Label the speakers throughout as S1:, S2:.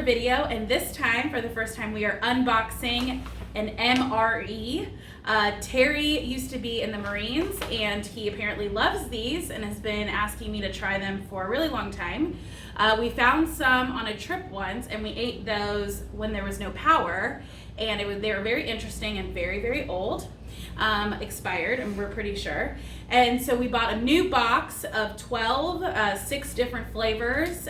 S1: video, and this time, for the first time, we are unboxing an MRE. Terry used to be in the Marines, and he apparently loves these and has been asking me to try them for a really long time. We found some on a trip once, and we ate those when there was no power, and they were very interesting and very, very old. Expired, and we're pretty sure. And so we bought a new box of 12, 6 different flavors,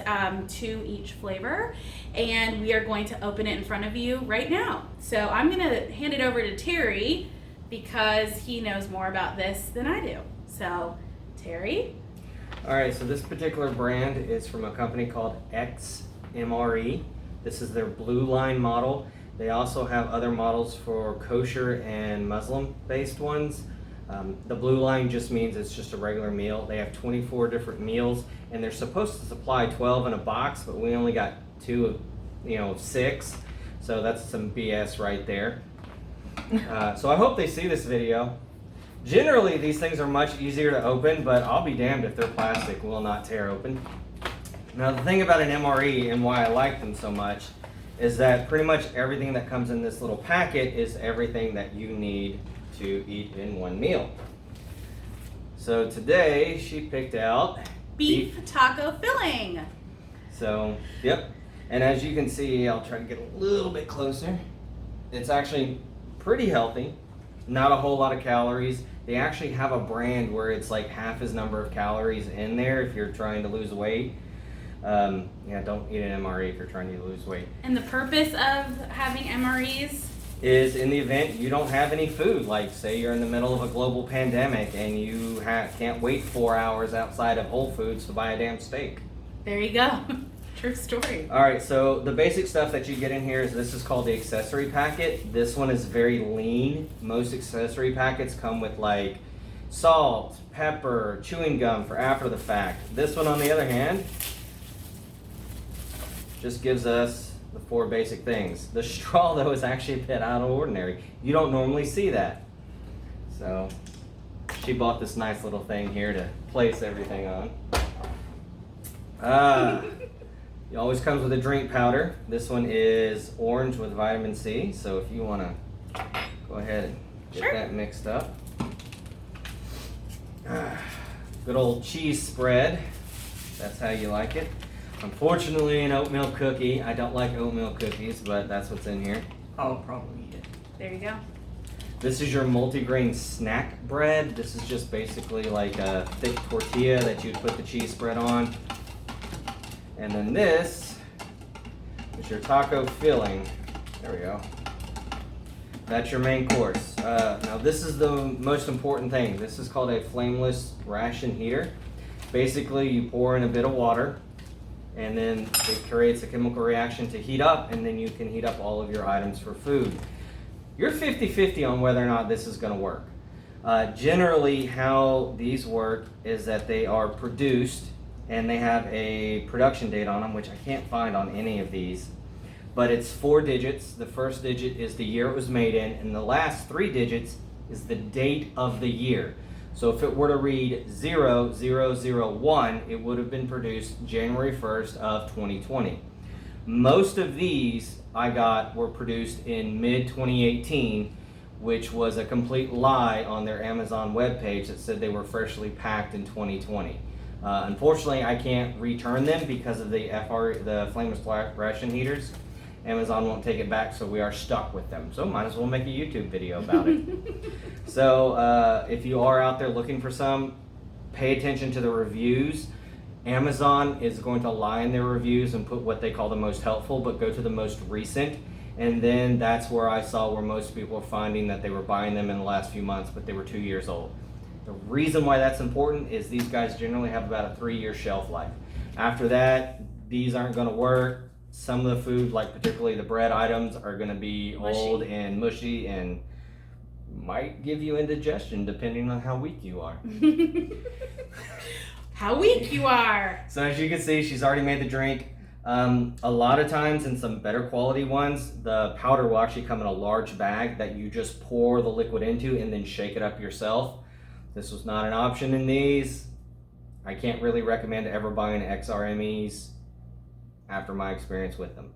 S1: 2 each flavor, and we are going to open it in front of you right now. So I'm going to hand it over to Terry because he knows more about this than I do. So, Terry?
S2: All right, so this particular brand is from a company called XMRE. This is their blue line model. They also have other models for kosher and Muslim-based ones. The blue line just means it's just a regular meal. They have 24 different meals, and they're supposed to supply 12 in a box, but we only got 2 of 6. So that's some BS right there. So I hope they see this video. Generally, these things are much easier to open, but I'll be damned if they're plastic, will not tear open. Now, the thing about an MRE and why I like them so much is that pretty much everything that comes in this little packet is everything that you need to eat in one meal. So today she picked out
S1: beef taco filling.
S2: So, yep. And as you can see, I'll try to get a little bit closer. It's actually pretty healthy, not a whole lot of calories. They actually have a brand where it's like half as number of calories in there if you're trying to lose weight. Yeah, don't eat an MRE if you're trying to lose weight.
S1: And the purpose of having MREs?
S2: Is in the event you don't have any food, like say you're in the middle of a global pandemic and you can't wait 4 hours outside of Whole Foods to buy a damn steak.
S1: There you go. True story.
S2: All right, so the basic stuff that you get in here is this is called the accessory packet. This one is very lean. Most accessory packets come with like salt, pepper, chewing gum for after the fact. This one, on the other hand, just gives us the 4 basic things. The straw, though, is actually a bit out of ordinary. You don't normally see that. So she bought this nice little thing here to place everything on. It always comes with a drink powder. This one is orange with vitamin C, so if you want to go ahead and get that mixed up. Good old cheese spread. That's how you like it. Unfortunately, an oatmeal cookie. I don't like oatmeal cookies, but that's what's in here.
S3: I'll probably eat it.
S1: There you go.
S2: This is your multigrain snack bread. This is just basically like a thick tortilla that you'd put the cheese spread on. And then this is your taco filling. There we go. That's your main course. Now this is the most important thing. This is called a flameless ration heater. Basically, you pour in a bit of water, and then it creates a chemical reaction to heat up, and then you can heat up all of your items for food. You're 50-50 on whether or not this is going to work. Generally, how these work is that they are produced, and they have a production date on them, which I can't find on any of these. But it's 4 digits. The first digit is the year it was made in, and the last 3 digits is the date of the year. So if it were to read 0001, it would have been produced January 1st of 2020. Most of these I got were produced in mid-2018, which was a complete lie on their Amazon webpage that said they were freshly packed in 2020. Unfortunately, I can't return them because of the flameless ration heaters. Amazon won't take it back, so we are stuck with them. So might as well make a YouTube video about it. So if you are out there looking for some, pay attention to the reviews. Amazon is going to lie in their reviews and put what they call the most helpful, but go to the most recent. And then that's where I saw where most people are finding that they were buying them in the last few months, but they were 2 years old. The reason why that's important is these guys generally have about a 3-year shelf life. After that, these aren't going to work. Some of the food, like particularly the bread items, are going to be old and mushy and might give you indigestion depending on how weak you are.
S1: How weak you are!
S2: So as you can see, she's already made the drink. A lot of times in some better quality ones, the powder will actually come in a large bag that you just pour the liquid into and then shake it up yourself. This was not an option in these. I can't really recommend ever buying XRMEs after my experience with them.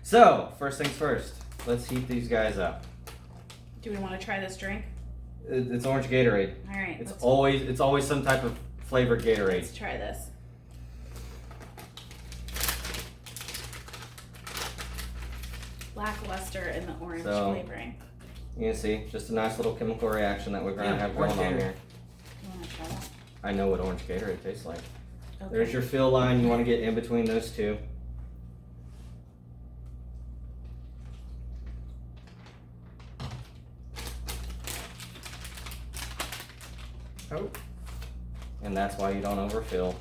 S2: So, first things first, let's heat these guys up.
S1: Do we want to try this drink?
S2: It's orange Gatorade.
S1: All right.
S2: It's always some type of flavored Gatorade.
S1: Let's try this. Lackluster in the orange flavoring.
S2: You can see, just a nice little chemical reaction that we're going to have going on here.
S1: You want to try that?
S2: I know what orange Gatorade tastes like.
S1: Okay.
S2: There's your fill line. You want to get in between those two.
S3: Oh.
S2: And that's why you don't overfill.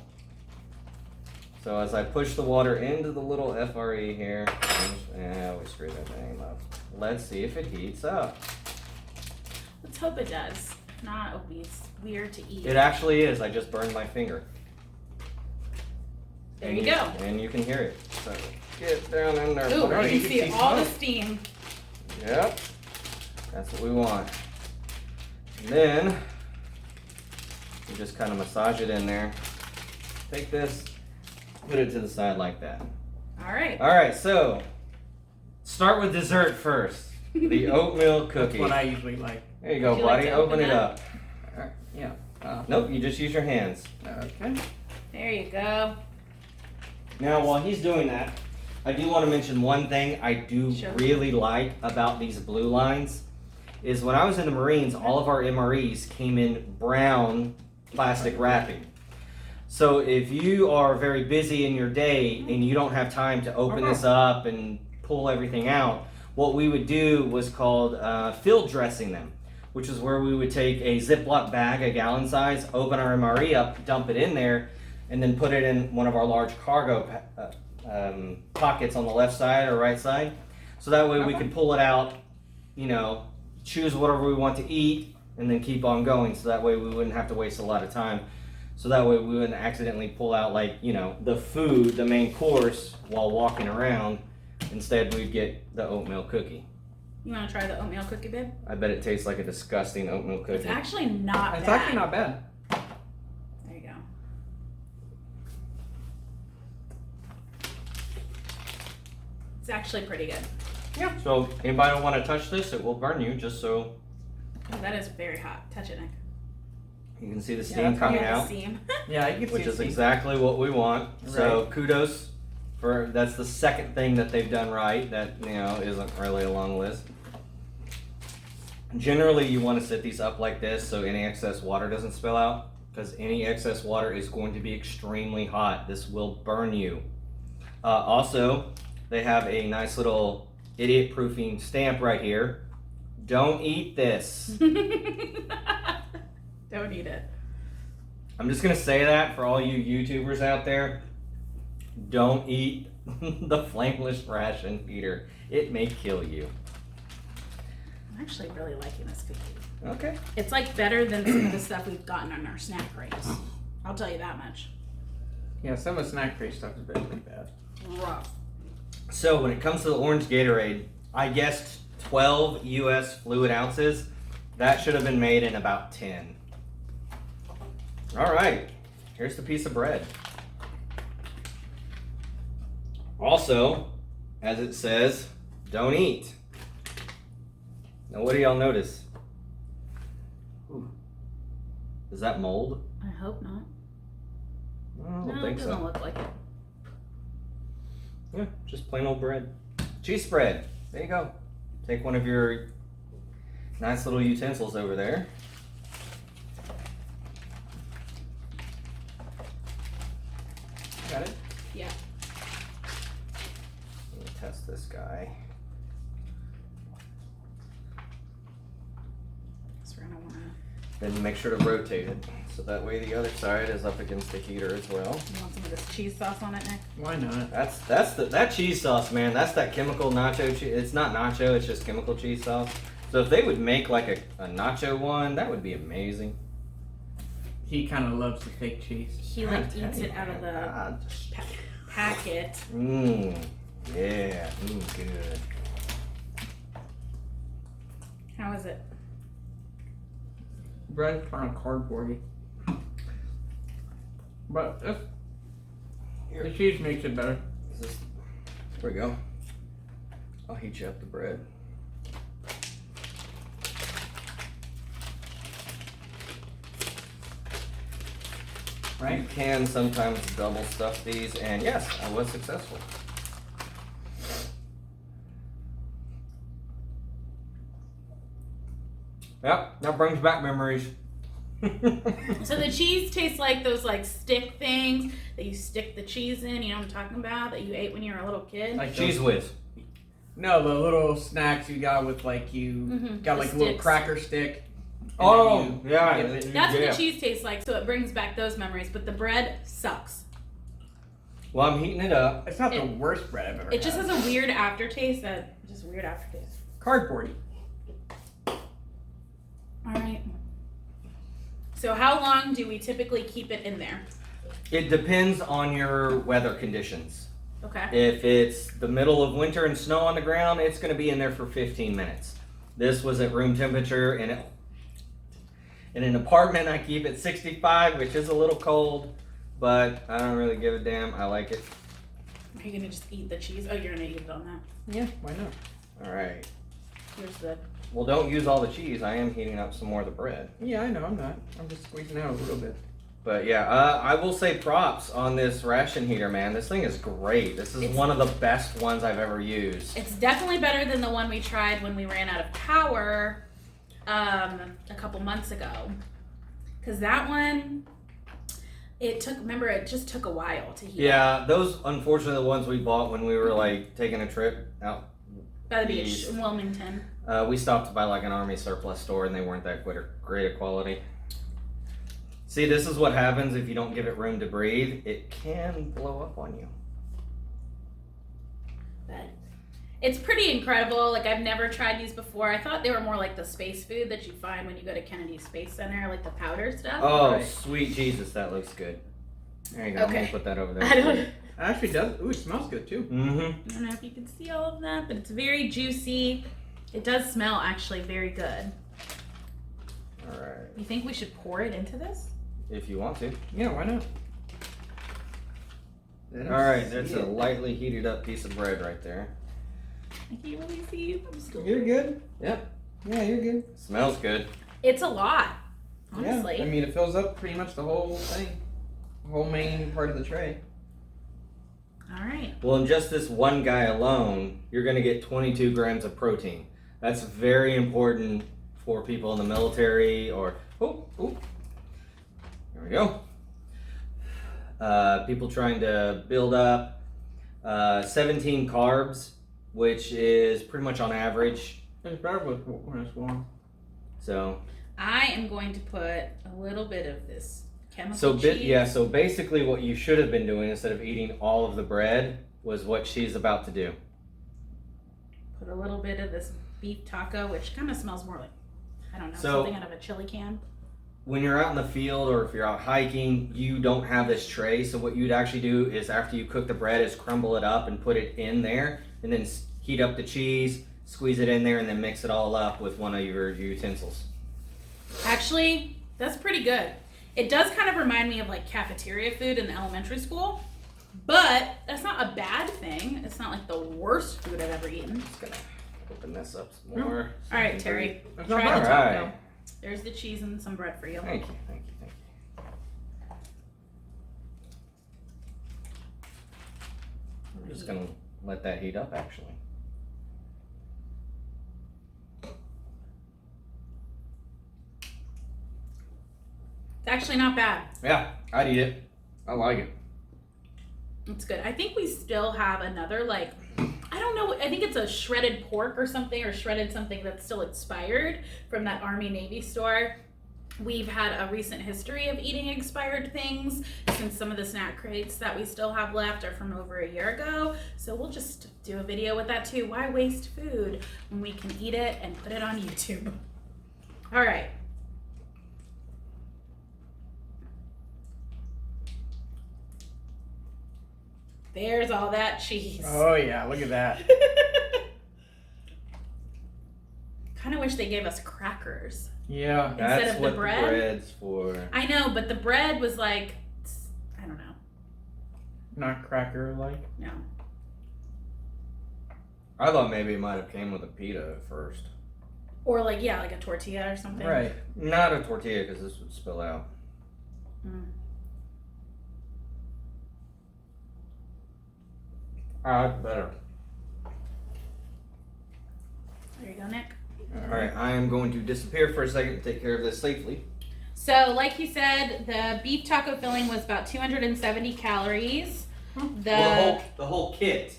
S2: So as I push the water into the little FRE here, we screwed that name up. Let's see if it heats up.
S1: Let's hope it does. Not obese. Weird to eat.
S2: It actually is. I just burned my finger.
S1: There you go.
S2: And you can hear it. So get down in there.
S1: Ooh,
S2: buddy.
S1: you can see all the steam.
S2: Yep. That's what we want. And then you just kind of massage it in there. Take this, put it to the side like that.
S1: All right.
S2: All right, so start with dessert first. The oatmeal cookie.
S3: That's what I usually like.
S2: There you go,
S1: Would you like
S2: buddy.
S1: to
S2: Open
S1: open
S2: it
S1: that?
S2: up.
S3: Yeah.
S2: Nope, you just use your hands.
S3: Okay.
S1: There you go.
S2: Now, while he's doing that, I do want to mention one thing I do
S1: Sure.
S2: really like about these blue lines is when I was in the Marines, all of our MREs came in brown plastic wrapping. So if you are very busy in your day and you don't have time to open this up and pull everything out, what we would do was called field dressing them, which is where we would take a Ziploc bag, a gallon size, open our MRE up, dump it in there, and then put it in one of our large cargo pockets on the left side or right side. So that way we could pull it out, choose whatever we want to eat, and then keep on going. So that way we wouldn't have to waste a lot of time. So that way we wouldn't accidentally pull out the food, the main course, while walking around. Instead we'd get the oatmeal cookie.
S1: You want to try the oatmeal cookie, babe?
S2: I bet it tastes like a disgusting oatmeal cookie.
S1: It's actually not
S3: It's
S1: bad.
S3: actually not bad.
S1: There you go. It's actually pretty good.
S2: So anybody don't want to touch this, it will burn you, just so
S1: Oh, that is very hot. Touch it, Nick.
S2: you can see the
S3: Yeah,
S2: steam
S3: that's
S2: coming
S1: Yeah, the
S2: out,
S1: steam.
S3: Yeah, you can
S2: which
S3: see
S2: is
S3: it.
S2: exactly what we want. So kudos for that's the second thing that they've done right that isn't really a long list. Generally, you want to set these up like this so any excess water doesn't spill out, because any excess water is going to be extremely hot. This will burn you. Also, they have a nice little idiot proofing stamp right here. Don't eat this.
S1: Don't eat it.
S2: I'm just gonna say that for all you YouTubers out there. Don't eat the flameless ration feeder. It may kill you.
S1: I'm actually really liking this cookie.
S2: Okay.
S1: It's like better than some of the stuff we've gotten on our snack crates. I'll tell you that much.
S3: Yeah, some of the snack crate stuff has been pretty bad.
S1: Rough.
S2: So when it comes to the orange Gatorade, I guessed 12 US fluid ounces. That should have been made in about 10. All right, here's the piece of bread. Also, as it says, don't eat. Now what do y'all notice? Ooh. Is that mold?
S1: I hope not.
S2: I don't
S1: No,
S2: think
S1: it doesn't
S2: so.
S1: look like it.
S2: Yeah, just plain old bread. Cheese spread. There you go. Take one of your nice little utensils over there.
S3: Got it?
S1: Yeah.
S2: Let me test this guy.
S1: So we're gonna wanna.
S2: Then make sure to rotate it so that way the other side is up against the heater as well.
S1: You want some of this cheese sauce on it, Nick?
S3: Why not?
S2: That cheese sauce, man. That's that chemical nacho cheese. It's not nacho. It's just chemical cheese sauce. So if they would make like a nacho one, that would be amazing.
S3: He kind of loves the fake cheese.
S1: He like eats it out of the packet.
S2: Mmm. Yeah. Mmm. Good.
S1: How is it?
S3: Bread's kind of cardboardy. But the cheese makes it better.
S2: There we go. I'll heat you up the bread.
S3: Right?
S2: You can sometimes double stuff these, and yes, I was successful. Yep, that brings back memories.
S1: So the cheese tastes like those like stick things that you stick the cheese in. You know what I'm talking about? That you ate when you were a little kid.
S3: Like
S2: Cheese
S3: those-
S2: whiz.
S3: No, the little snacks you got with like got like a little
S1: sticks.
S3: cracker stick. and
S2: Oh,
S3: then you
S2: yeah.
S3: dip it.
S1: That's
S2: Yeah.
S1: what the cheese tastes like. So it brings back those memories. But the bread sucks.
S2: Well, I'm heating it up.
S3: It's not the worst bread I've ever
S1: It just
S3: had.
S1: has a weird aftertaste. Just weird aftertaste.
S3: Cardboardy.
S1: All right. So how long do we typically keep it in there?
S2: It depends on your weather conditions.
S1: Okay.
S2: If it's the middle of winter and snow on the ground, it's going to be in there for 15 minutes. This was at room temperature, and in an apartment, I keep it 65, which is a little cold, but I don't really give a damn. I like it.
S1: Are you gonna just eat the cheese? Oh, you're gonna eat it on that.
S3: Yeah, why not?
S2: All right.
S1: Here's the.
S2: Well, don't use all the cheese. I am heating up some more of the bread.
S3: Yeah, I know, I'm not. I'm just squeezing out a little bit.
S2: But yeah, I will say props on this ration heater, man. This thing is great. This is one of the best ones I've ever used.
S1: It's definitely better than the one we tried when we ran out of power a couple months ago. Because that one, it just took a while to heat.
S2: Yeah, those unfortunately the ones we bought when we were like taking a trip out.
S1: By the beach in Wilmington.
S2: We stopped by like an army surplus store and they weren't that great a quality. See, this is what happens if you don't give it room to breathe. It can blow up on you.
S1: But it's pretty incredible. Like, I've never tried these before. I thought they were more like the space food that you find when you go to Kennedy Space Center, like the powder stuff.
S2: Oh,
S3: Right.
S2: sweet Jesus, that looks good. There you go. I'm
S1: Okay.
S2: gonna put that over there.
S1: I don't,
S3: It actually does. Ooh, it smells good too.
S2: Mm-hmm.
S1: I don't know if you can see all of that, but it's very juicy. It does smell actually very good.
S2: All right.
S1: You think we should pour it into this?
S2: If you want to.
S3: Yeah, why not?
S2: All right, that's a lightly heated up piece of bread right there.
S1: I can't really see. I'm still.
S3: You're good.
S2: Yep.
S3: Yeah, you're good.
S2: Smells good.
S1: It's a lot, honestly.
S3: Yeah, I mean, it fills up pretty much the whole thing. The whole main part of the tray.
S1: All right.
S2: Well, in just this one guy alone, you're going to get 22 grams of protein. That's very important for people in the military or, there we go. People trying to build up 17 carbs, which is pretty much on average.
S3: It's better when it's warm.
S2: So,
S1: I am going to put a little bit of this chemical cheese.
S2: So basically what you should have been doing instead of eating all of the bread was what she's about to do.
S1: Put a little bit of this beef taco, which kind of smells more like, I don't know,
S2: So-
S1: something out of a chili can.
S2: When you're out in the field or if you're out hiking, you don't have this tray. So what you'd actually do is after you cook the bread is crumble it up and put it in there and then heat up the cheese, squeeze it in there and then mix it all up with one of your utensils.
S1: Actually, that's pretty good. It does kind of remind me of like cafeteria food in elementary school, but that's not a bad thing. It's not like the worst food I've ever eaten.
S2: Just gonna open this up some more.
S1: All right, Terry,
S3: That's not
S1: try
S3: bad.
S1: the
S2: All
S1: taco.
S2: right.
S1: There's the cheese and some bread for you.
S2: Thank you. I'm just gonna let that heat up actually.
S1: It's actually not bad.
S2: Yeah, I'd eat it. I like it.
S1: It's good. I think we still have another, like, I don't know, I think it's a shredded pork or something, or shredded something that's still expired from that Army Navy store. We've had a recent history of eating expired things since some of the snack crates that we still have left are from over a year ago. So we'll just do a video with that too. Why waste food when we can eat it and put it on YouTube? All right. There's all that cheese.
S3: Oh yeah, look at that.
S1: Kind of wish they gave us crackers.
S3: Yeah.
S1: Instead
S2: That's
S1: of the
S2: what
S1: bread?
S2: the bread's for.
S1: I know, but the bread was like, I don't know.
S3: Not cracker like.
S1: No.
S2: I thought maybe it might have came with a pita at first.
S1: Or like a tortilla or something.
S3: Right.
S2: Not a tortilla, because this would spill out.
S1: Mm.
S2: I like better.
S1: There you go, Nick.
S2: Alright, I am going to disappear for a second to take care of this safely.
S1: So, like you said, the beef taco filling was about 270 calories.
S2: The whole kit.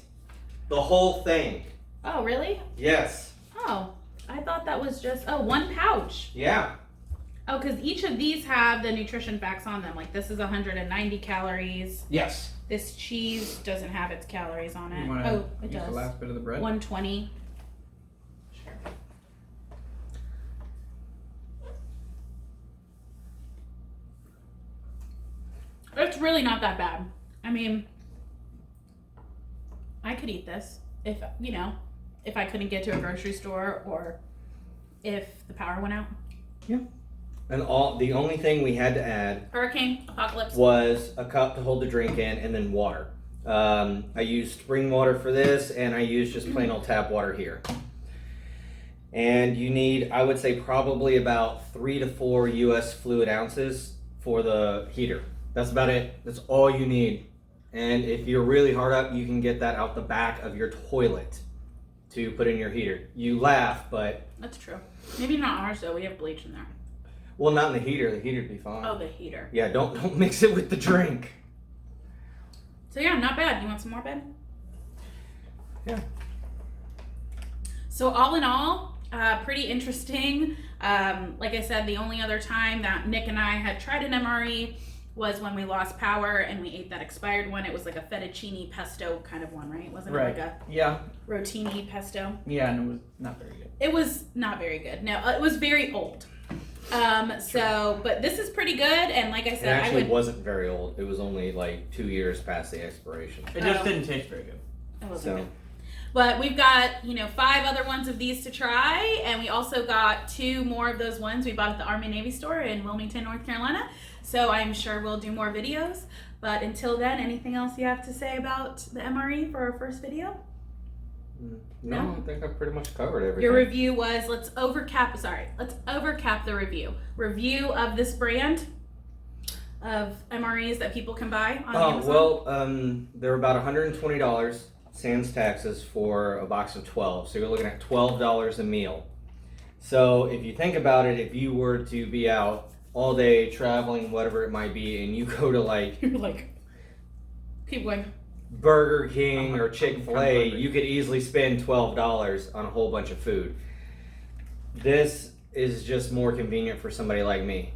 S2: The whole thing.
S1: Oh, really?
S2: Yes.
S1: Oh, I thought that was just, one pouch.
S2: Yeah.
S1: Oh, because each of these have the nutrition facts on them. Like, this is 190 calories.
S2: Yes.
S1: This cheese doesn't have its calories on it.
S3: You want
S1: Oh,
S3: to
S1: it
S3: use
S1: does.
S3: the last bit of the bread?
S1: 120. Sure. It's really not that bad. I mean, I could eat this if I couldn't get to a grocery store or if the power went out.
S2: And the only thing we had to add
S1: Hurricane, apocalypse.
S2: was a cup to hold the drink in and then water. I used spring water for this, and I used just plain old tap water here. And you need, I would say, probably about 3 to 4 US fluid ounces for the heater. That's about it. That's all you need. And if you're really hard up, you can get that out the back of your toilet to put in your heater. You laugh, but...
S1: That's true. Maybe not ours, though. We have bleach in there.
S2: Well, not in the heater. The heater'd be fine.
S1: Oh, the heater.
S2: Yeah, don't mix it with the drink.
S1: So, yeah, not bad. You want some more, Ben?
S2: Yeah.
S1: So, all in all, pretty interesting. Like I said, the only other time that Nick and I had tried an MRE was when we lost power and we ate that expired one. It was like a fettuccine pesto kind of one, right? Wasn't it like a rotini pesto?
S3: Yeah, and it was not very good.
S1: It was not very good. No, it was very old. But this is pretty good. And like I
S2: It
S1: said,
S2: actually wasn't very old. It was only like 2 years past the expiration.
S3: It just didn't taste very good.
S1: It wasn't good. But we've got, 5 other ones of these to try, and we also got 2 more of those ones we bought at the Army Navy store in Wilmington, North Carolina. So I'm sure we'll do more videos. But until then, anything else you have to say about the MRE for our first video?
S2: No, I think I pretty much covered everything.
S1: Your review was, let's overcap the review. Review of this brand of MREs that people can buy on Amazon.
S2: Well, they're about $120 sans taxes for a box of 12. So you're looking at $12 a meal. So if you think about it, if you were to be out all day traveling, whatever it might be, and you go to
S1: keep going.
S2: Burger King or Chick-fil-A, you could easily spend $12 on a whole bunch of food. This is just more convenient for somebody like me.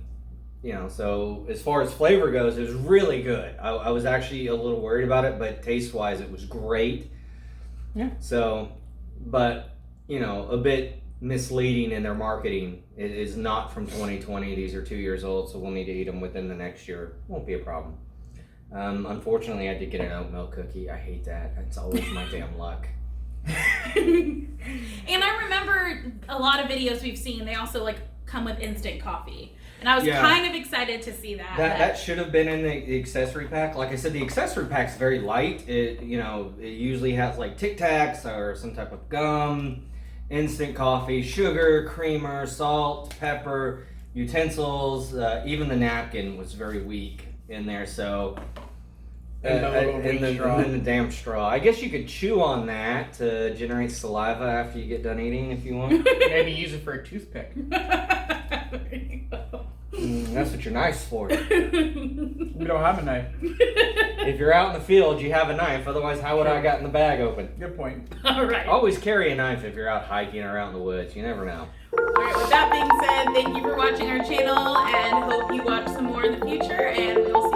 S2: So as far as flavor goes, it was really good. I was actually a little worried about it, but taste-wise, it was great.
S3: Yeah.
S2: So, but, a bit misleading in their marketing. It is not from 2020. These are 2 years old, so we'll need to eat them within the next year. Won't be a problem. Unfortunately, I did get an oat milk cookie. I hate that. It's always my damn luck.
S1: And I remember a lot of videos we've seen, they also come with instant coffee. And I was kind of excited to see that.
S2: That should have been in the accessory pack. Like I said, the accessory pack's very light. It usually has Tic Tacs or some type of gum, instant coffee, sugar, creamer, salt, pepper, utensils. Even the napkin was very weak in there. So
S3: And
S2: the damn straw. I guess you could chew on that to generate saliva after you get done eating if you want.
S3: Maybe use it for a toothpick.
S1: There you go.
S2: That's what your knife's for.
S3: We don't have a knife.
S2: If you're out in the field, you have a knife. Otherwise, how would I have gotten the bag open?
S3: Good point.
S1: All right.
S2: Always carry a knife if you're out hiking or out in the woods. You never know.
S1: All right, with that being said, thank you for watching our channel and hope you watch some more in the future, and we'll see